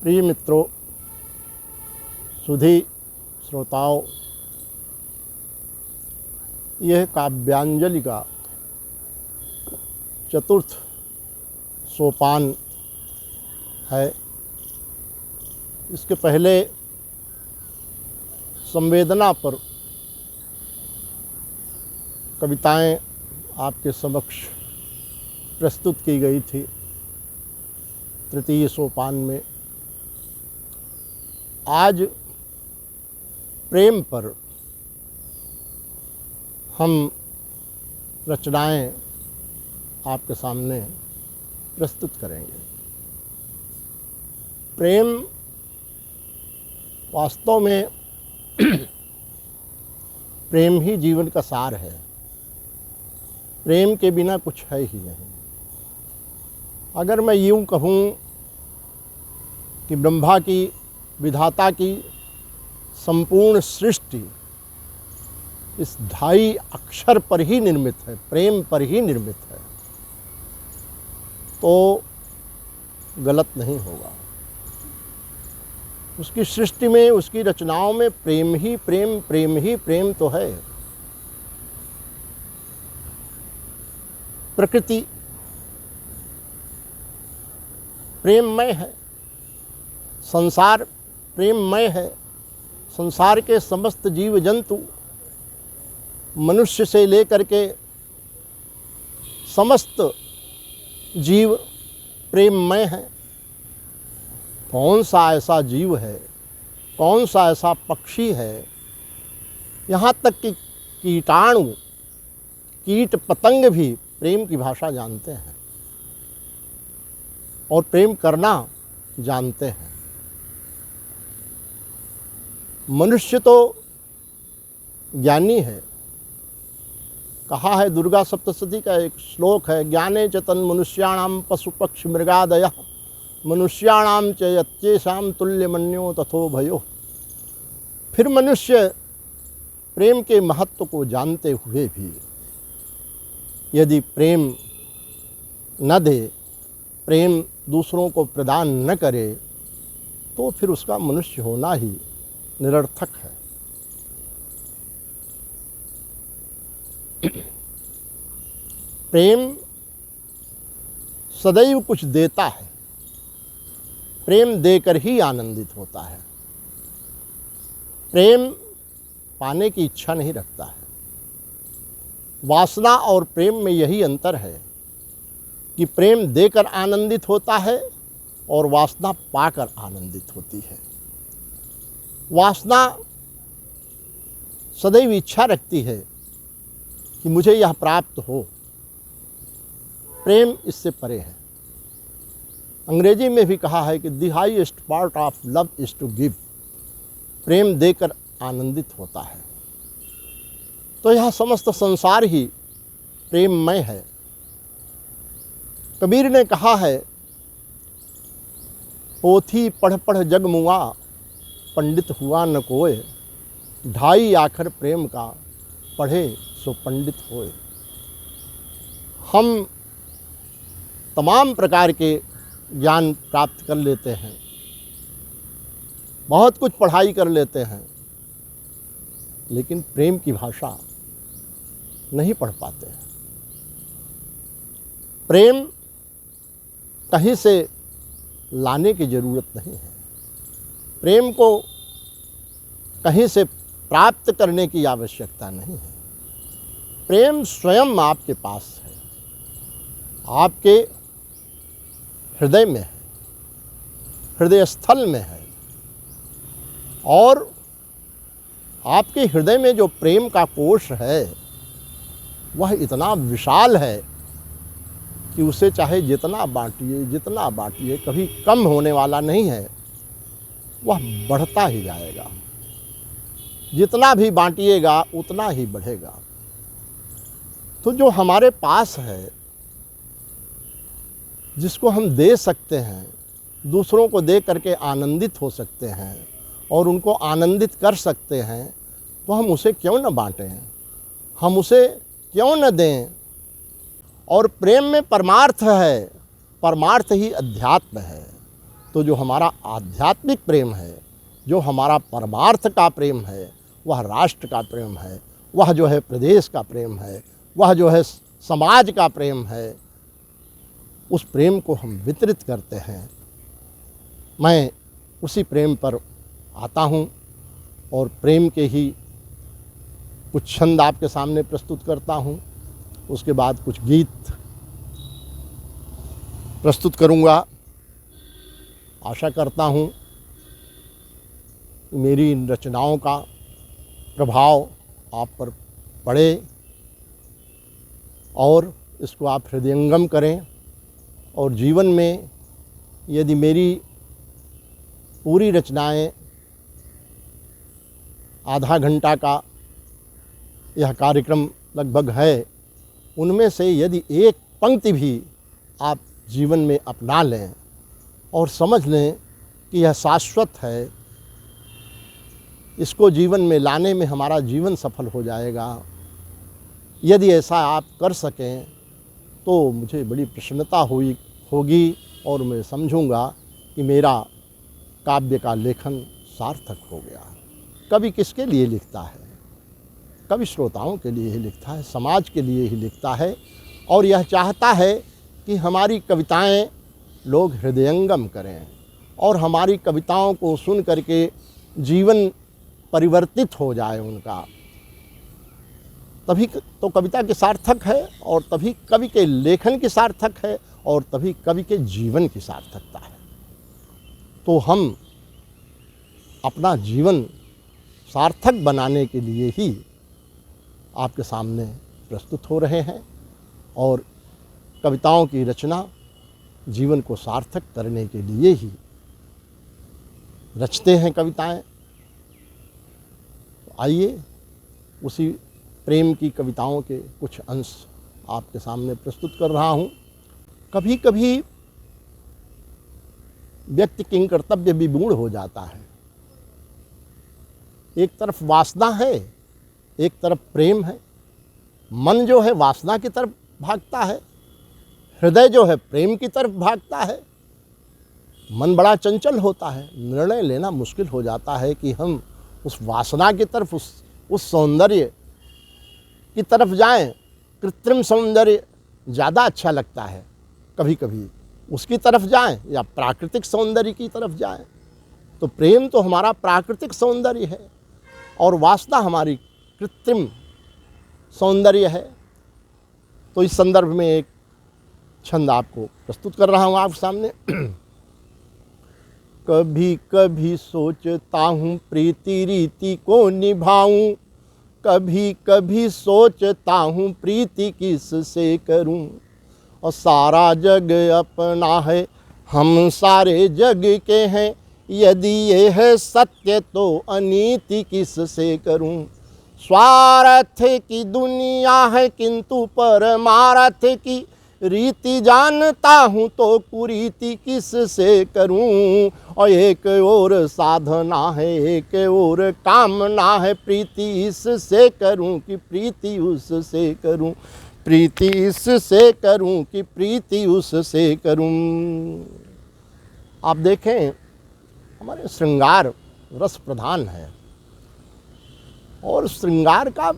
प्रिय मित्रों, सुधी श्रोताओं, यह काव्यांजलि का चतुर्थ सोपान है। इसके पहले संवेदना पर कविताएं आपके समक्ष प्रस्तुत की गई थी। तृतीय सोपान में आज प्रेम पर हम रचनाएं आपके सामने प्रस्तुत करेंगे। प्रेम वास्तव में प्रेम ही जीवन का सार है। प्रेम के बिना कुछ है ही नहीं। अगर मैं यूँ कहूँ कि ब्रह्मा की, विधाता की संपूर्ण सृष्टि इस ढाई अक्षर पर ही निर्मित है, प्रेम पर ही निर्मित है, तो गलत नहीं होगा। उसकी सृष्टि में, उसकी रचनाओं में प्रेम ही प्रेम, प्रेम ही प्रेम तो है। प्रकृति प्रेममय है, संसार प्रेममय है। संसार के समस्त जीव जंतु, मनुष्य से लेकर के समस्त जीव प्रेममय है। कौन सा ऐसा जीव है, कौन सा ऐसा पक्षी है, यहाँ तक कि कीटाणु, कीट पतंग भी प्रेम की भाषा जानते हैं और प्रेम करना जानते हैं। मनुष्य तो ज्ञानी है। कहा है, दुर्गा सप्तशती का एक श्लोक है, ज्ञाने च तन् मनुष्याणाम पशु पक्षी मृगादयः मनुष्याणाम च यत्येषां तुल्यमन्यो तथो भयो। फिर मनुष्य प्रेम के महत्व को जानते हुए भी यदि प्रेम न दे, प्रेम दूसरों को प्रदान न करे, तो फिर उसका मनुष्य होना ही निरर्थक है। प्रेम सदैव कुछ देता है। प्रेम देकर ही आनंदित होता है। प्रेम पाने की इच्छा नहीं रखता है। वासना और प्रेम में यही अंतर है कि प्रेम देकर आनंदित होता है और वासना पाकर आनंदित होती है। वासना सदैव इच्छा रखती है कि मुझे यह प्राप्त हो। प्रेम इससे परे है। अंग्रेजी में भी कहा है कि the highest part of love is to give. प्रेम देकर आनंदित होता है। तो यह समस्त संसार ही प्रेममय है। कबीर ने कहा है, पोथी पढ़ पढ़ जग मुआ, पंडित हुआ न कोय, ढाई आखर प्रेम का, पढ़े सो पंडित होए। हम तमाम प्रकार के ज्ञान प्राप्त कर लेते हैं, बहुत कुछ पढ़ाई कर लेते हैं, लेकिन प्रेम की भाषा नहीं पढ़ पाते हैं। प्रेम कहीं से लाने की ज़रूरत नहीं है। प्रेम को कहीं से प्राप्त करने की आवश्यकता नहीं है। प्रेम स्वयं आपके पास है, आपके हृदय में है, हृदय स्थल में है। और आपके हृदय में जो प्रेम का कोश है वह इतना विशाल है कि उसे चाहे जितना बांटिए, जितना बांटिए, कभी कम होने वाला नहीं है। वह बढ़ता ही जाएगा। जितना भी बांटिएगा उतना ही बढ़ेगा। तो जो हमारे पास है, जिसको हम दे सकते हैं, दूसरों को दे करके आनंदित हो सकते हैं और उनको आनंदित कर सकते हैं, तो हम उसे क्यों न बांटें, हम उसे क्यों न दें। और प्रेम में परमार्थ है, परमार्थ ही अध्यात्म है। तो जो हमारा आध्यात्मिक प्रेम है, जो हमारा परमार्थ का प्रेम है, वह राष्ट्र का प्रेम है, वह जो है प्रदेश का प्रेम है, वह जो है समाज का प्रेम है, उस प्रेम को हम वितरित करते हैं। मैं उसी प्रेम पर आता हूँ और प्रेम के ही कुछ छंद आपके सामने प्रस्तुत करता हूँ। उसके बाद कुछ गीत प्रस्तुत करूँगा। आशा करता हूँ कि मेरी इन रचनाओं का प्रभाव आप पर पड़े और इसको आप हृदयंगम करें, और जीवन में यदि मेरी पूरी रचनाएं आधा घंटा का यह कार्यक्रम लगभग है, उनमें से यदि एक पंक्ति भी आप जीवन में अपना लें और समझ लें कि यह शाश्वत है, इसको जीवन में लाने में हमारा जीवन सफल हो जाएगा, यदि ऐसा आप कर सकें तो मुझे बड़ी प्रसन्नता होगी और मैं समझूंगा कि मेरा काव्य का लेखन सार्थक हो गया। कवि किसके लिए लिखता है? कवि श्रोताओं के लिए ही लिखता है, समाज के लिए ही लिखता है, और यह चाहता है कि हमारी कविताएं लोग हृदयंगम करें और हमारी कविताओं को सुन करके जीवन परिवर्तित हो जाए उनका। तभी तो कविता की सार्थक है, और तभी कवि के लेखन की सार्थक है, और तभी कवि के जीवन की सार्थकता है। तो हम अपना जीवन सार्थक बनाने के लिए ही आपके सामने प्रस्तुत हो रहे हैं, और कविताओं की रचना जीवन को सार्थक करने के लिए ही रचते हैं कविताएं। आइए उसी प्रेम की कविताओं के कुछ अंश आपके सामने प्रस्तुत कर रहा हूँ। कभी कभी व्यक्ति किंग कर्तव्य विमूढ़ हो जाता है। एक तरफ वासना है, एक तरफ प्रेम है। मन जो है वासना की तरफ भागता है, हृदय जो है प्रेम की तरफ भागता है। मन बड़ा चंचल होता है, निर्णय लेना मुश्किल हो जाता है कि हम उस वासना की तरफ, उस सौंदर्य की तरफ जाएं। कृत्रिम सौंदर्य ज़्यादा अच्छा लगता है, कभी कभी उसकी तरफ जाएं या प्राकृतिक सौंदर्य की तरफ जाएं। तो प्रेम तो हमारा प्राकृतिक सौंदर्य है और वासना हमारी कृत्रिम सौंदर्य है। तो इस संदर्भ में एक छंद आपको प्रस्तुत कर रहा हूँ आपके सामने। कभी कभी सोचता हूँ प्रीति रीति को निभाऊं, कभी कभी सोचता हूँ प्रीति किससे करूं, और सारा जग अपना है, हम सारे जग के हैं, यदि ये है सत्य तो अनीति किससे करूं। स्वार्थ की दुनिया है किंतु परमार्थ की रीति जानता हूँ तो कुरीति किससे करूं। और एक और साधना है, एक और कामना है, प्रीति इससे करूं कि प्रीति उससे करूं, प्रीति इससे करूं कि प्रीति उससे करूं। आप देखें, हमारे श्रृंगार रस प्रधान है और श्रृंगार का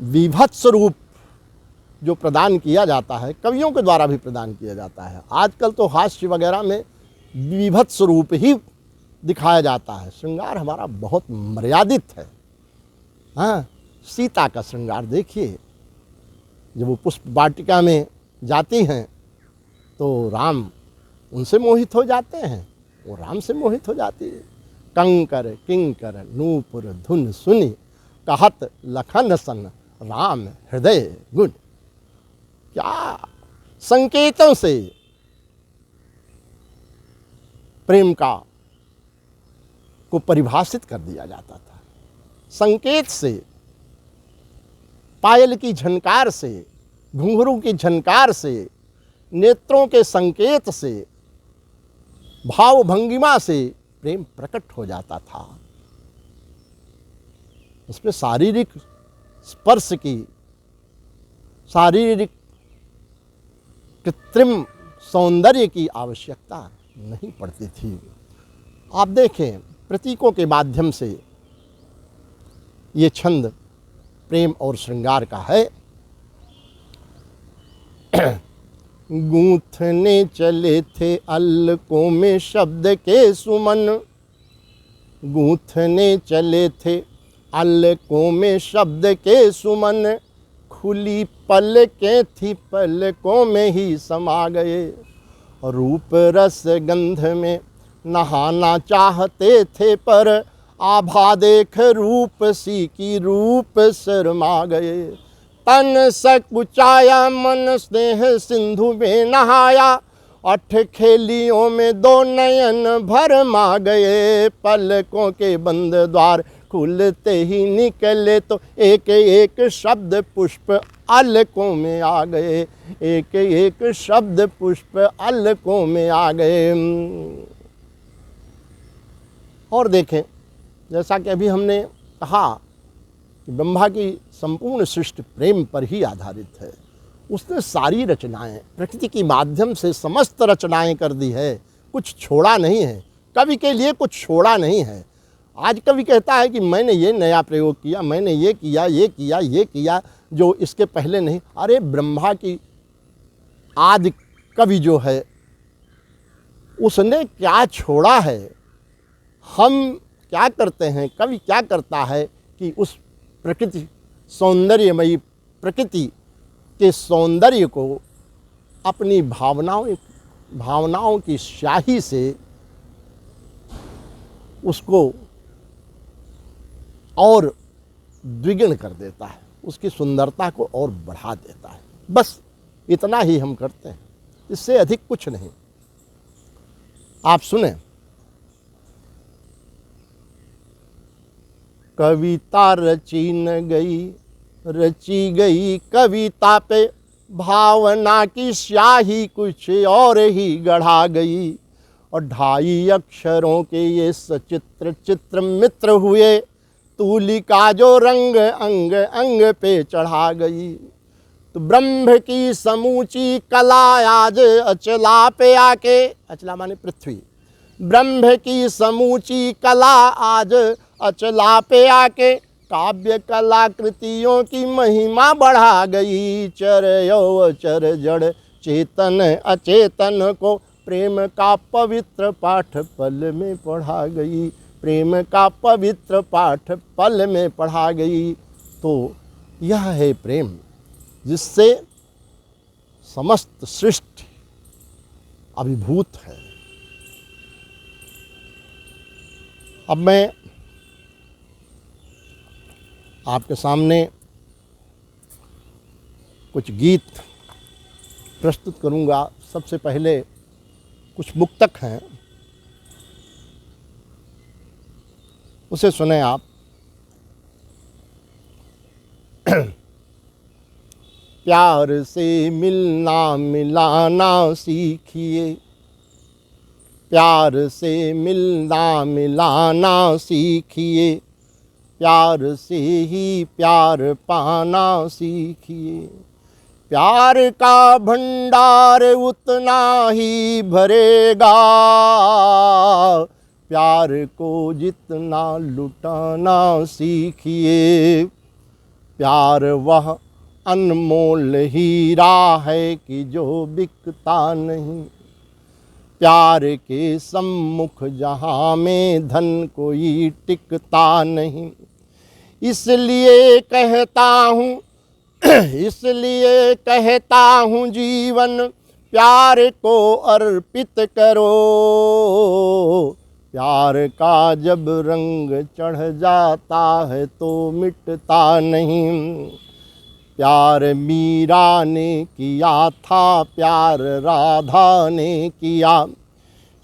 विभत्स रूप जो प्रदान किया जाता है, कवियों के द्वारा भी प्रदान किया जाता है। आजकल तो हास्य वगैरह में विभत्स रूप ही दिखाया जाता है। श्रृंगार हमारा बहुत मर्यादित है। हाँ, सीता का श्रृंगार देखिए, जब वो पुष्प वाटिका में जाती हैं तो राम उनसे मोहित हो जाते हैं, वो राम से मोहित हो जाती है। कंकर किंकर नूपुर धुन सुनी, कहत लखन सन राम हृदय गुण। क्या संकेतों से प्रेम को परिभाषित कर दिया जाता था। संकेत से, पायल की झनकार से, घुंघरू की झनकार से, नेत्रों के संकेत से, भाव भंगिमा से प्रेम प्रकट हो जाता था। उसमें शारीरिक स्पर्श की, शारीरिक कृत्रिम सौंदर्य की आवश्यकता नहीं पड़ती थी। आप देखें, प्रतीकों के माध्यम से ये छंद प्रेम और श्रृंगार का है। गूंथने चले थे अलकों में शब्द के सुमन, गूंथने चले थे अलकों में शब्द के सुमन, खुली पलकें थी पलकों में ही समा गए। रूप रस गंध में नहाना चाहते थे पर आभा देख रूप सी की रूप शर्मा गए। तन सकुचाया मन स्नेह सिंधु में नहाया, अठ खेलियों में दो नयन भरमा गए। पलकों के बंद द्वार खुलते ही निकले तो एक एक शब्द पुष्प अलकों में आ गए, एक एक शब्द पुष्प अलकों में आ गए। और देखें, जैसा कि अभी हमने कहा कि ब्रह्मा की संपूर्ण सृष्टि प्रेम पर ही आधारित है। उसने सारी रचनाएं प्रकृति के माध्यम से समस्त रचनाएं कर दी है, कुछ छोड़ा नहीं है, कवि के लिए कुछ छोड़ा नहीं है। आज कवि कहता है कि मैंने ये नया प्रयोग किया, मैंने ये किया, ये किया, ये किया जो इसके पहले नहीं। अरे ब्रह्मा की आदि कवि जो है उसने क्या छोड़ा है? हम क्या करते हैं, कवि क्या करता है कि उस प्रकृति सौंदर्यमयी प्रकृति के सौंदर्य को अपनी भावनाओं की स्याही से उसको और द्विगुण कर देता है, उसकी सुंदरता को और बढ़ा देता है। बस इतना ही हम करते हैं, इससे अधिक कुछ नहीं। आप सुने, कविता रची गई कविता पे भावना की स्याही कुछ और ही गढ़ा गई। और 2.5 अक्षरों के ये सचित्र चित्र मित्र हुए, तूलिका जो रंग अंग अंग पे चढ़ा गई। तो ब्रह्म की समूची कला आज अचला पे आके, अचला माने पृथ्वी, ब्रह्म की समूची कला आज अचला पे आके काव्य कलाकृतियों की महिमा बढ़ा गई। चरयो अचर जड़ चेतन अचेतन को प्रेम का पवित्र पाठ पल में पढ़ा गई, प्रेम का पवित्र पाठ पल में पढ़ा गई। तो यह है प्रेम जिससे समस्त सृष्टि अभिभूत है। अब मैं आपके सामने कुछ गीत प्रस्तुत करूंगा। सबसे पहले कुछ मुक्तक हैं, उसे सुने आप। प्यार से मिलना मिलाना सीखिए, प्यार से मिलना मिलाना सीखिए, प्यार से ही प्यार पाना सीखिए। प्यार का भंडार उतना ही भरेगा, प्यार को जितना लुटाना सीखिए। प्यार वह अनमोल हीरा है कि जो बिकता नहीं, प्यार के सम्मुख जहाँ में धन कोई टिकता नहीं। इसलिए कहता हूँ जीवन प्यार को अर्पित करो। प्यार का जब रंग चढ़ जाता है तो मिटता नहीं। प्यार मीरा ने किया था, प्यार राधा ने किया,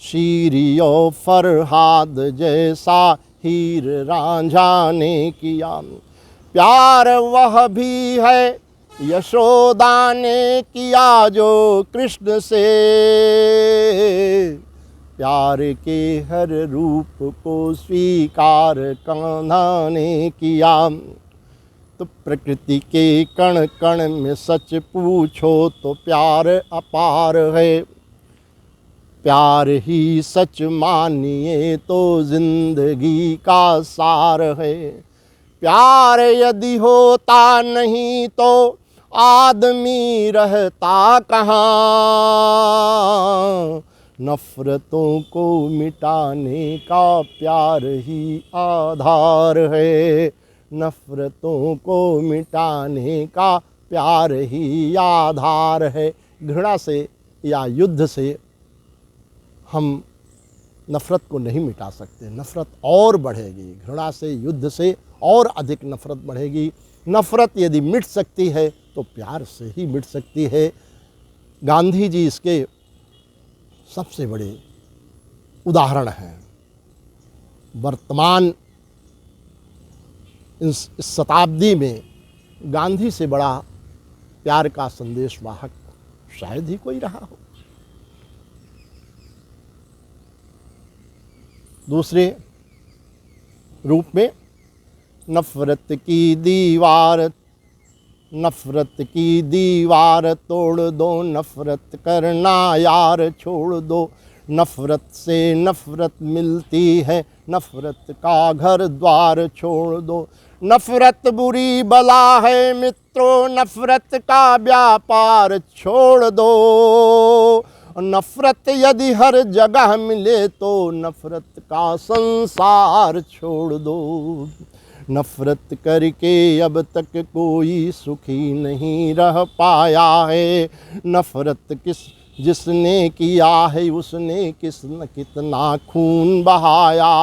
शीरियो फरहाद जैसा हीर रांझा ने किया। प्यार वह भी है यशोदा ने किया जो कृष्ण से, प्यार के हर रूप को स्वीकार कान्हा ने किया। तो प्रकृति के कण कण में सच पूछो तो प्यार अपार है। प्यार ही सच मानिए तो जिंदगी का सार है। प्यार यदि होता नहीं तो आदमी रहता कहाँ। नफ़रतों को मिटाने का प्यार ही आधार है। नफ़रतों को मिटाने का प्यार ही आधार है। घृणा से या युद्ध से हम नफ़रत को नहीं मिटा सकते। नफ़रत और बढ़ेगी, घृणा से, युद्ध से और अधिक नफ़रत बढ़ेगी। नफ़रत यदि मिट सकती है तो प्यार से ही मिट सकती है। गांधी जी इसके सबसे बड़े उदाहरण हैं। वर्तमान इस शताब्दी में गांधी से बड़ा प्यार का संदेश वाहक शायद ही कोई रहा हो। दूसरे रूप में नफ़रत की दीवार तोड़ दो, नफ़रत करना यार छोड़ दो। नफ़रत से नफ़रत मिलती है, नफ़रत का घर द्वार छोड़ दो। नफ़रत बुरी बला है मित्रों, नफ़रत का व्यापार छोड़ दो। नफ़रत यदि हर जगह मिले तो नफ़रत का संसार छोड़ दो। नफ़रत करके अब तक कोई सुखी नहीं रह पाया है। नफ़रत जिसने किया है उसने कितना खून बहाया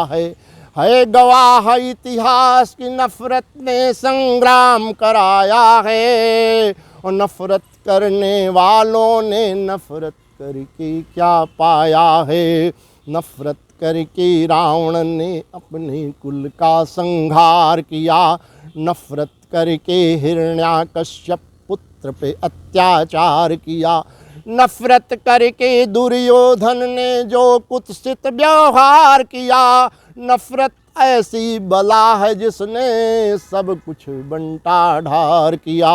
है गवाह इतिहास की नफ़रत ने संग्राम कराया है। और नफ़रत करने वालों ने नफ़रत करके क्या पाया है। नफ़रत करके रावण ने अपने कुल का संहार किया। नफ़रत करके हिरण्याकश्यप पुत्र पे अत्याचार किया। नफ़रत करके दुर्योधन ने जो कुत्सित व्यवहार किया। नफ़रत ऐसी बला है जिसने सब कुछ बंटा ढार किया।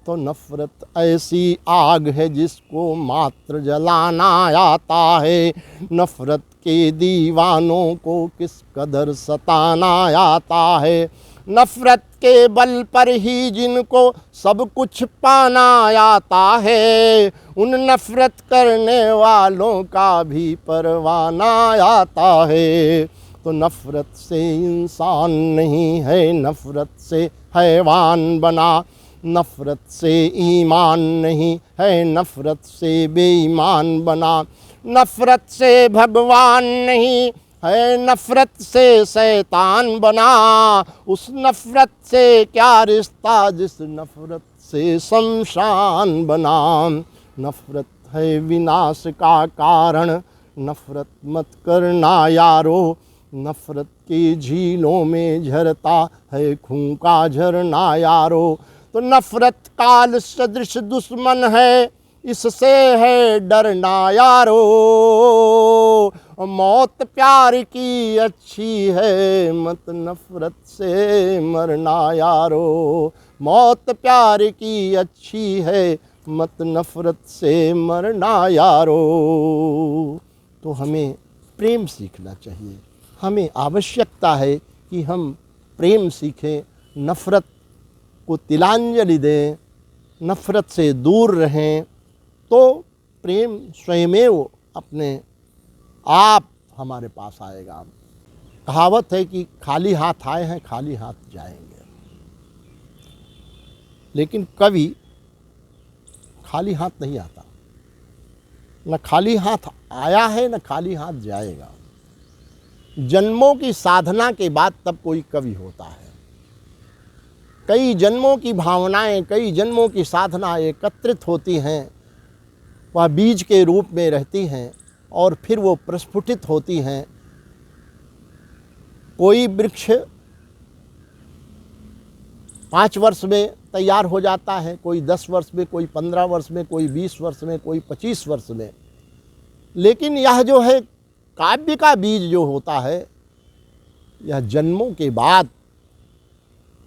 तो नफ़रत ऐसी आग है जिसको मात्र जलाना आता है। नफ़रत के दीवानों को किस कदर सताना आता है। नफ़रत के बल पर ही जिनको सब कुछ पाना आता है, उन नफ़रत करने वालों का भी परवाना आता है। तो नफ़रत से इंसान नहीं है, नफ़रत से हैवान बना। नफ़रत से ईमान नहीं है, नफ़रत से बेईमान बना। नफ़रत से भगवान नहीं है, नफ़रत से शैतान बना। उस नफ़रत से क्या रिश्ता जिस नफ़रत से शमशान बना। नफ़रत है विनाश का कारण, नफ़रत मत करना यारो। नफ़रत की झीलों में झरता है खून का झरना यारो। तो नफ़रत काल सदृश दुश्मन है, इससे है डरना यारो। मौत प्यार की अच्छी है, मत नफ़रत से मरना यारो। मौत प्यार की अच्छी है, मत नफ़रत से मरना यारो। तो हमें प्रेम सीखना चाहिए। हमें आवश्यकता है कि हम प्रेम सीखें, नफ़रत को तिलांजलि दें, नफ़रत से दूर रहें। तो प्रेम स्वयमेव अपने आप हमारे पास आएगा। कहावत है कि खाली हाथ आए हैं खाली हाथ जाएंगे, लेकिन कभी खाली हाथ नहीं आता। न खाली हाथ आया है न खाली हाथ जाएगा। जन्मों की साधना के बाद तब कोई कवि होता है। कई जन्मों की भावनाएं, कई जन्मों की साधना एकत्रित होती हैं, वह बीज के रूप में रहती हैं और फिर वो प्रस्फुटित होती हैं। कोई वृक्ष 5 वर्ष में तैयार हो जाता है, कोई 10 वर्ष में, कोई 15 वर्ष में, कोई 20 वर्ष में, कोई 25 वर्ष में। लेकिन यह जो है काव्य का बीज जो होता है, यह जन्मों के बाद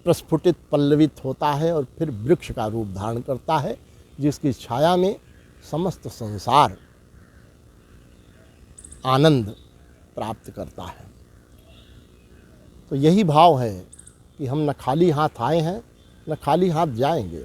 प्रस्फुटित पल्लवित होता है और फिर वृक्ष का रूप धारण करता है, जिसकी छाया में समस्त संसार आनंद प्राप्त करता है। तो यही भाव है कि हम न खाली हाथ आए हैं न खाली हाथ जाएंगे।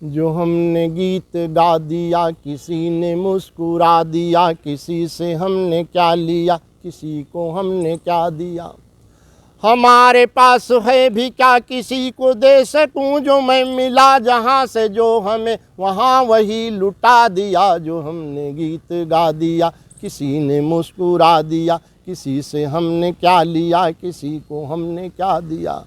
जो हमने गीत गा दिया किसी ने मुस्कुरा दिया, किसी से हमने क्या लिया किसी को हमने क्या दिया। हमारे पास है भी क्या किसी को दे सकूं, जो मैं मिला जहाँ से जो हमें वहाँ वही लुटा दिया। जो हमने गीत गा दिया किसी ने मुस्कुरा दिया, किसी से हमने क्या लिया किसी को हमने क्या दिया।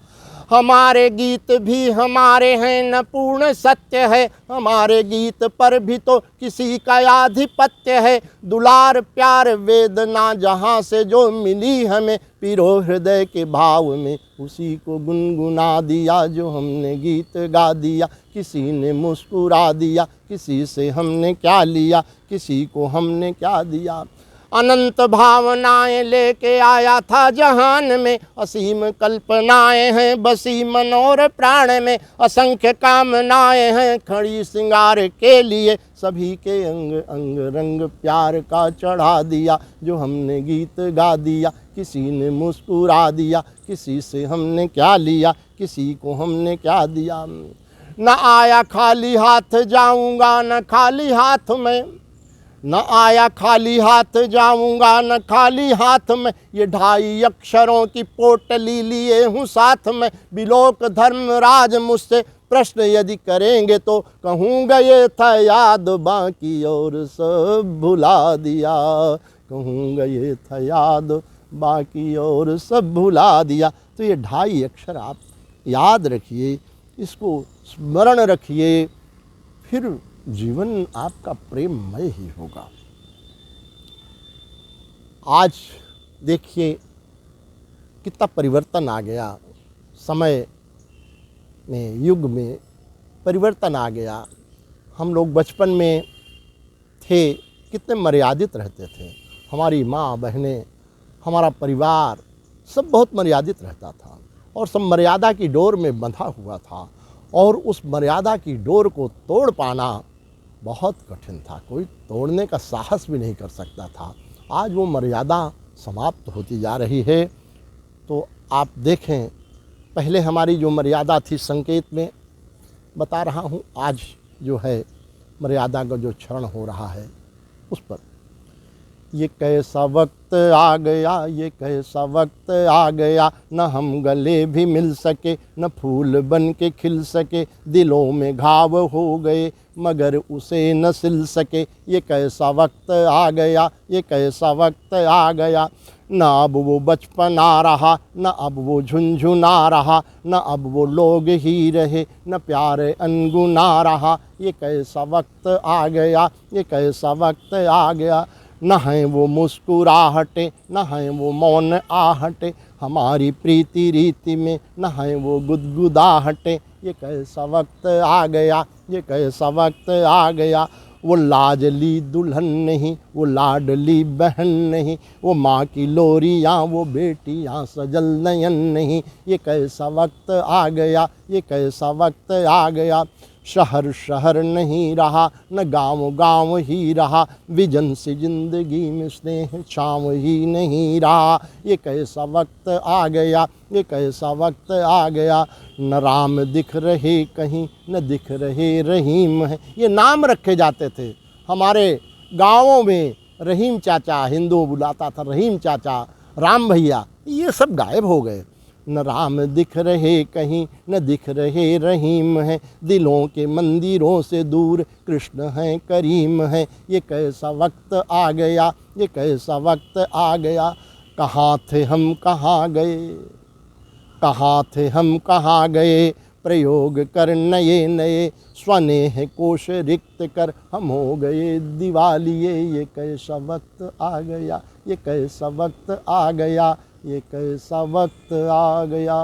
हमारे गीत भी हमारे हैं न पूर्ण सत्य है, हमारे गीत पर भी तो किसी का आधिपत्य है। दुलार प्यार वेदना जहाँ से जो मिली हमें, पिरो हृदय के भाव में उसी को गुनगुना दिया। जो हमने गीत गा दिया किसी ने मुस्कुरा दिया, किसी से हमने क्या लिया किसी को हमने क्या दिया। अनंत भावनाएं लेके आया था जहान में, असीम कल्पनाएं हैं बसी मन और प्राण में। असंख्य कामनाएं हैं खड़ी श्रृंगार के लिए, सभी के अंग अंग रंग प्यार का चढ़ा दिया। जो हमने गीत गा दिया किसी ने मुस्कुरा दिया, किसी से हमने क्या लिया किसी को हमने क्या दिया। न आया खाली हाथ जाऊंगा न खाली हाथ में, न आया खाली हाथ जाऊंगा न खाली हाथ में। ये 2.5 अक्षरों की पोटली लिए हूँ साथ में। बिलोक धर्मराज मुझसे प्रश्न यदि करेंगे तो कहूँगा ये था याद बाकी और सब भुला दिया। कहूँगा ये था याद बाकी और सब भुला दिया। तो ये 2.5 अक्षर आप याद रखिए, इसको स्मरण रखिए, फिर जीवन आपका प्रेममय ही होगा। आज देखिए कितना परिवर्तन आ गया, समय में युग में परिवर्तन आ गया। हम लोग बचपन में थे कितने मर्यादित रहते थे। हमारी माँ बहनें हमारा परिवार सब बहुत मर्यादित रहता था और सब मर्यादा की डोर में बंधा हुआ था, और उस मर्यादा की डोर को तोड़ पाना बहुत कठिन था। कोई तोड़ने का साहस भी नहीं कर सकता था। आज वो मर्यादा समाप्त होती जा रही है। तो आप देखें, पहले हमारी जो मर्यादा थी संकेत में बता रहा हूँ, आज जो है मर्यादा का जो क्षरण हो रहा है उस पर। ये कैसा वक्त आ गया, ये कैसा वक्त आ गया, न हम गले भी मिल सके न फूल बन के खिल सके। दिलों में घाव हो गए मगर उसे न सिल सके। ये कैसा वक्त आ गया, ये कैसा वक्त आ गया। न अब वो बचपन आ रहा, न अब वो झुनझुना रहा, न अब वो लोग ही रहे, न प्यार अनगुना रहा। ये कैसा वक्त आ गया, ये कैसा वक्त आ गया। न है वो मुस्कुराहटे, न है वो मौन आहटे, हमारी प्रीति रीति में न है वो गुदगुदाहटे। ये कैसा वक्त आ गया, ये कैसा वक्त आ गया। वो लाडली दुल्हन नहीं, वो लाडली बहन नहीं, वो माँ की लोरियाँ, वो बेटियाँ सजल नयन नहीं। ये कैसा वक्त आ गया, ये कैसा वक्त आ गया। शहर शहर नहीं रहा, न गाँव गाँव ही रहा, विजन से जिंदगी में स्नेह छाँव ही नहीं रहा। ये कैसा वक्त आ गया, ये कैसा वक्त आ गया। न राम दिख रहे कहीं, न दिख रहे रहीम है। ये नाम रखे जाते थे हमारे गाँवों में। रहीम चाचा हिंदू बुलाता था, रहीम चाचा, राम भैया, ये सब गायब हो गए। न राम दिख रहे कहीं, न दिख रहे रहीम है। दिलों के मंदिरों से दूर कृष्ण हैं करीम है। ये कैसा वक्त आ गया, ये कैसा वक्त आ गया। कहाँ थे हम कहाँ गए, कहाँ थे हम कहाँ गए, प्रयोग कर नए नए, स्वनेह कोश रिक्त कर हम हो गए दिवालिये। ये कैसा वक्त आ गया, ये कैसा वक्त आ गया, ये कैसा वक्त आ गया।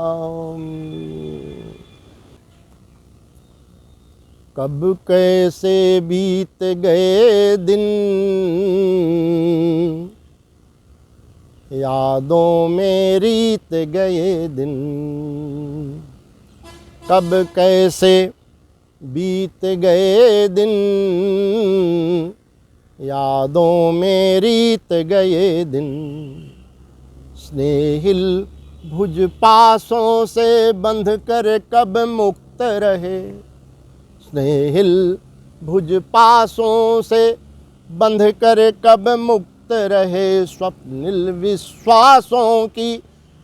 कब कैसे बीत गए दिन, यादों में रीत गए दिन। कब कैसे बीत गए दिन, यादों में रीत गए दिन। स्नेहिल भुज पासों से बंध कर कब मुक्त रहे, स्नेहिल भुज पासों से बंध कर कब मुक्त रहे। स्वप्निल विश्वासों की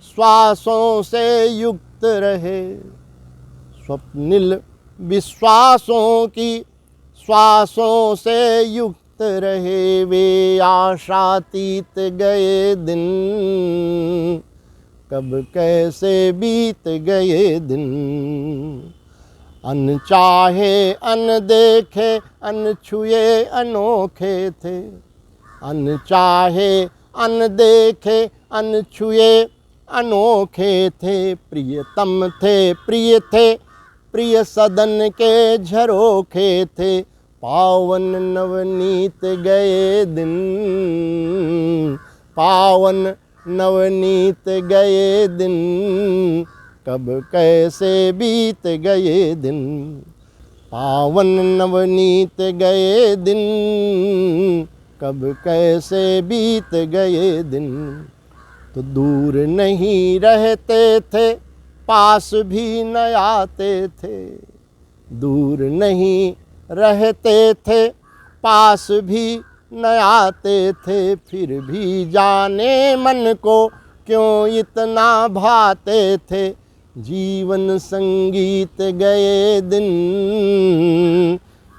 श्वासों से युक्त रहे, स्वप्निल विश्वासों की श्वासों से युक्त रहे। वे आशातीत गए दिन, कब कैसे बीत गए दिन। अनचाहे अनदेखे अनछुए अनोखे थे, अनचाहे अनदेखे अनछुए अनोखे थे। प्रियतम थे प्रिय थे प्रिय सदन के झरोखे थे। पावन नवनीत गए दिन, पावन नवनीत गए दिन। कब कैसे बीत गए दिन, पावन नवनीत गए दिन। कब कैसे बीत गए दिन। तो दूर नहीं रहते थे पास भी न आते थे, दूर नहीं रहते थे पास भी न आते थे। फिर भी जाने मन को क्यों इतना भाते थे। जीवन संगीत गए दिन,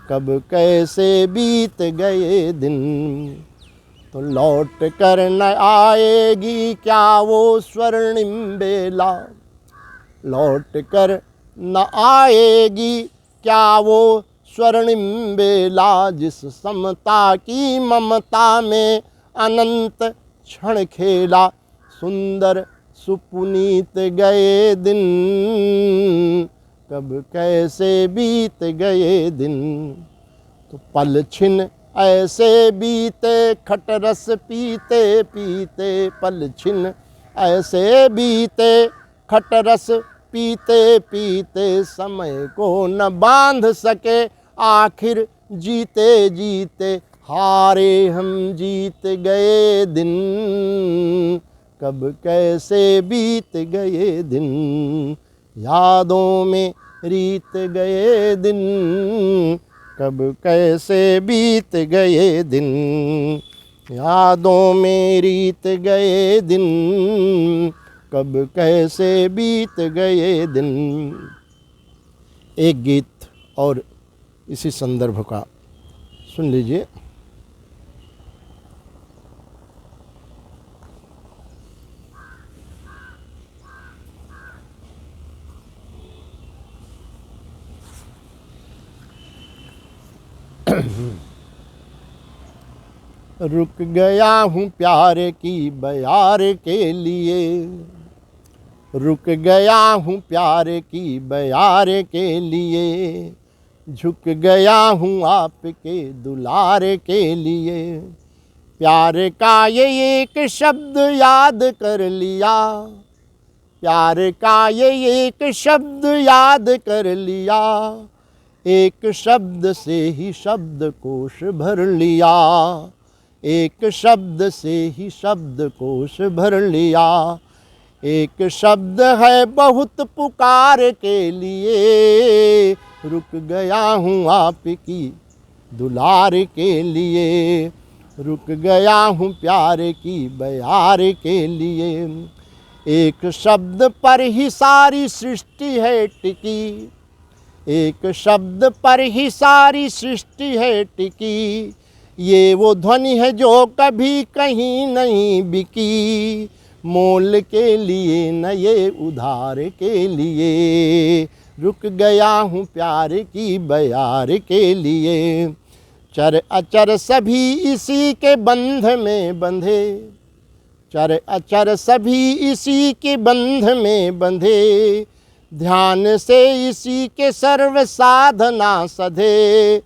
कब कैसे बीत गए दिन। तो लौट कर न आएगी क्या वो स्वर्णिम बेला, लौट कर न आएगी क्या वो स्वर्णिम बेला। जिस समता की ममता में अनंत क्षण खेला। सुंदर सुपुनीत गए दिन, कब कैसे बीत गए दिन। तो पल छिन ऐसे बीते खटरस पीते पीते। पल छिन ऐसे बीते खटरस पीते पीते। समय को न बांध सके आखिर जीते जीते। हारे हम जीत गए दिन, कब कैसे बीत गए दिन। यादों में रीत गए दिन, कब कैसे बीत गए दिन। यादों में रीत गए दिन, कब कैसे बीत गए दिन। एक गीत और इसी संदर्भ का सुन लीजिए। रुक गया हूँ प्यार की बयार के लिए, रुक गया हूँ प्यार की बयार के लिए। झुक गया हूँ आपके दुलार के लिए। प्यार का ये एक शब्द याद कर लिया, प्यार का ये एक शब्द याद कर लिया। एक शब्द से ही शब्दकोश भर लिया, एक शब्द से ही शब्दकोश भर लिया। एक शब्द है बहुत पुकार के लिए। रुक गया हूँ आपकी दुलार के लिए, रुक गया हूँ प्यार की बयार के लिए। एक शब्द पर ही सारी सृष्टि है टिकी, एक शब्द पर ही सारी सृष्टि है टिकी। ये वो ध्वनि है जो कभी कहीं नहीं बिकी। मोल के लिए न ये उधार के लिए। रुक गया हूँ प्यार की बयार के लिए। चर अचर सभी इसी के बंध में बंधे, चर अचर सभी इसी के बंध में बंधे। ध्यान से इसी के सर्व साधना सधे।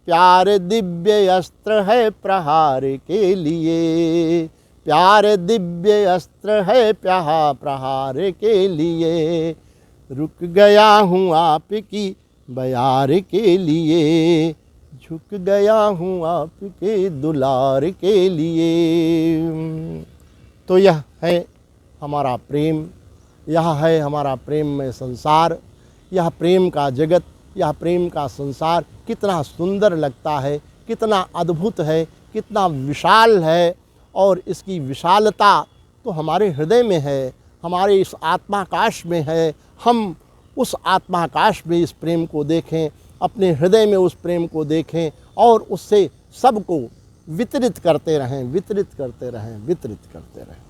प्यार दिव्य अस्त्र है प्रहार के लिए, प्यार दिव्य अस्त्र है प्रहार के लिए। रुक गया हूँ आपकी बयार के लिए, झुक गया हूँ आपके दुलार के लिए। तो यह है हमारा प्रेम, यह है हमारा प्रेम में संसार, यह प्रेम का जगत, यह प्रेम का संसार कितना सुंदर लगता है, कितना अद्भुत है, कितना विशाल है। और इसकी विशालता तो हमारे हृदय में है, हमारे इस आत्माकाश में है। हम उस आत्माकाश में इस प्रेम को देखें, अपने हृदय में उस प्रेम को देखें और उससे सबको वितरित करते रहें, वितरित करते रहें, वितरित करते रहें।